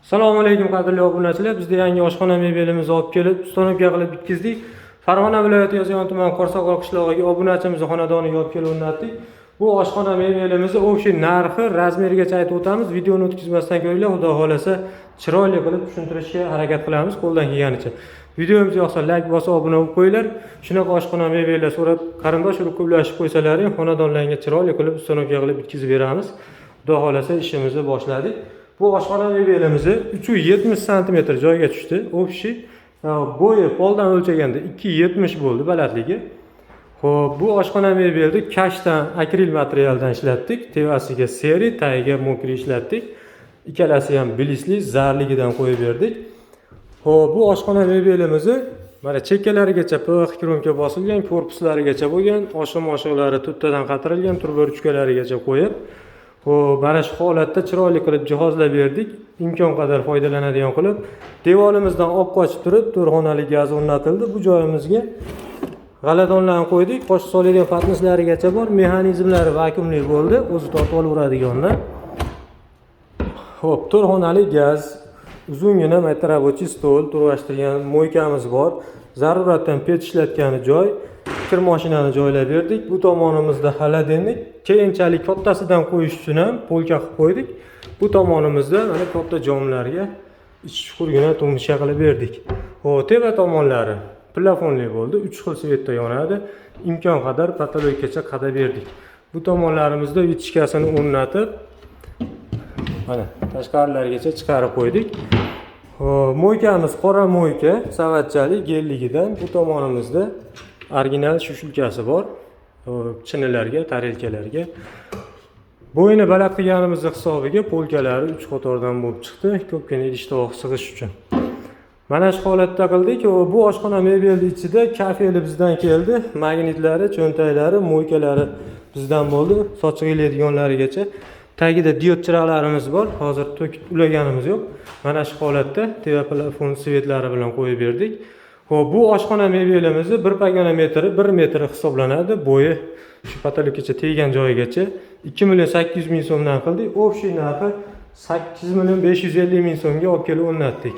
Assalomu alaykum qadrli obunachilar. Bizda yangi oshxona mebelimizni olib kelib, ustanovka qilib bitkizdik. Farg'ona viloyati Yozyovon tumani Qo'rsoqol qishlog'iga obunachimizni xonadoniga olib kelib o'rnatdik. Bu oshxona mebelimizni o'sha narxi, razmerigacha aytib o'tamiz. Videoni o'tkazmasdan ko'ringlar, xudo xolasa chiroyli qilib tushuntirishga harakat qilamiz qo'ldan kelganicha. Videomiz yoqsa like bosib obuna bo'lib qo'yinglar. Shunaqa oshxona mebellar so'rab, qarindosh urib ko'plashib qo'ysalaring, xonadonlarga chiroyli qilib ustanovka qilib bitkizib beramiz. Xudo xolasa ishimizni boshladik. Bu oshxona mebelimizni 370 sm joyga tushdi. Общий bo'yi poldan o'lchaganda 270 bo'ldi balandligi. Xo'p, bu oshxona mebelni kashdan, akril materialdan ishlatdik. Tevasiga seri, tagiga mokri ishlatdik. Ikkalasi ham bilisli, zarligidan qo'yib berdik. Xo'p, bu oshxona mebelimizni mana chekkalarigacha pix kromka bosilgan, korpuslarigacha bo'lgan, oshiq-moshiqlari to'ttadan qatirilgan, turba ruchkalarigacha qo'yib, xo'p, mana shu holatda chiroyli qilib jihozlab berdik. Imkon qadar foydalanadigan qilib, devorimizdan olib qochib turib, to'rxonali gaz o'rnatildi. Bu joyimizga g'aladonlarni qo'ydik. Qo'shib soladigan patnislarigacha bor, mexanizmlari vakuumli bo'ldi, o'zi tortib olaveradiganlar. Xo'p, to'rxonali gaz, uzungina metravochi stol, turg'ashtirgan mo'ykamiz bor. Zaruratdan pech ishlatgani joy, kir mashinani joylab berdik. Bu tomonimizda xaladenlik, keyinchalik kattasidan qo'yish uchun ham polka qilib qo'ydik. Bu tomonimizda mana katta jomlarga ichi chuqurgina tumshqa qilib berdik. Xo'p, teva tomonlari plafonli bo'ldi, 3 xil svetda yonadi. Imkon qadar patologgacha qadab berdik. Bu tomonlarimizda vitichkasini o'rnatib, mana tashqarilarigacha chiqarib qo'ydik. Mo'ykamiz qora mo'yka, savatchali gelligidan. Bu tomonimizda original shushulkasi bor. Chinilarga, tarelkalarga. Bo'yini baland qilganimiz hisobiga polkalari 3 qatordan bo'lib chiqdi. Ko'pgina idish-tovoq sig'ish uchun. Mana shu holatda qildik. Bu oshxona mebelning ichida kafeli bizdan keldi. Magnitlari, cho'ntaklari, mo'ykalari bizdan bo'ldi. Sochiq ilaydiganlarigacha. Tagida diod chiroqlarimiz bor. Hozir to'kib ulaganimiz yo'q. Mana shu holatda teva plafon svetlari bilan qo'yib berdik. Xo'p, bu oshxona mebelimizni 1 pogona metri 1 metr hisoblanadi. Bo'yi shu patologgacha teggan joyigacha 2 million 800 ming so'mdan qildik. Общий narxi 8 million 550 ming so'mga olib kelib o'rnatdik.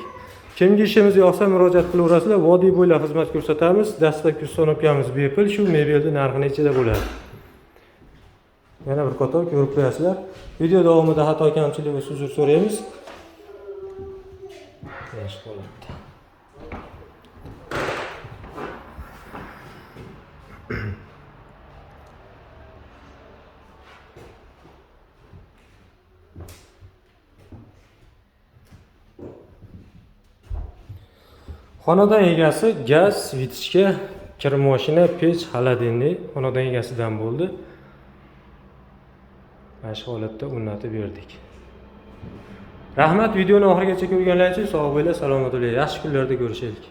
Kimga ishimiz yoqsa murojaat qilaverasizlar. Vodiy bo'ylab xizmat ko'rsatamiz. Dastlabki ustanovkamiz bepul, shu mebelning narxi nechida bo'ladi. Yana bir qator ko'rib qo'yasizlar. Video davomida xato kamchilik va uzr so'raymiz. Yaxshi holatda. Xonadon egasi gaz, vitichka, kir mashina, pech, xaladenlik xonadon egasidan bo'ldi. Mana shu holatda o'rnatib berdik. Rahmat, videoni oxirigacha ko'rganlar uchun sog' bo'linglar, salomat bo'ling. Yaxshi kunlarda ko'rishaylik.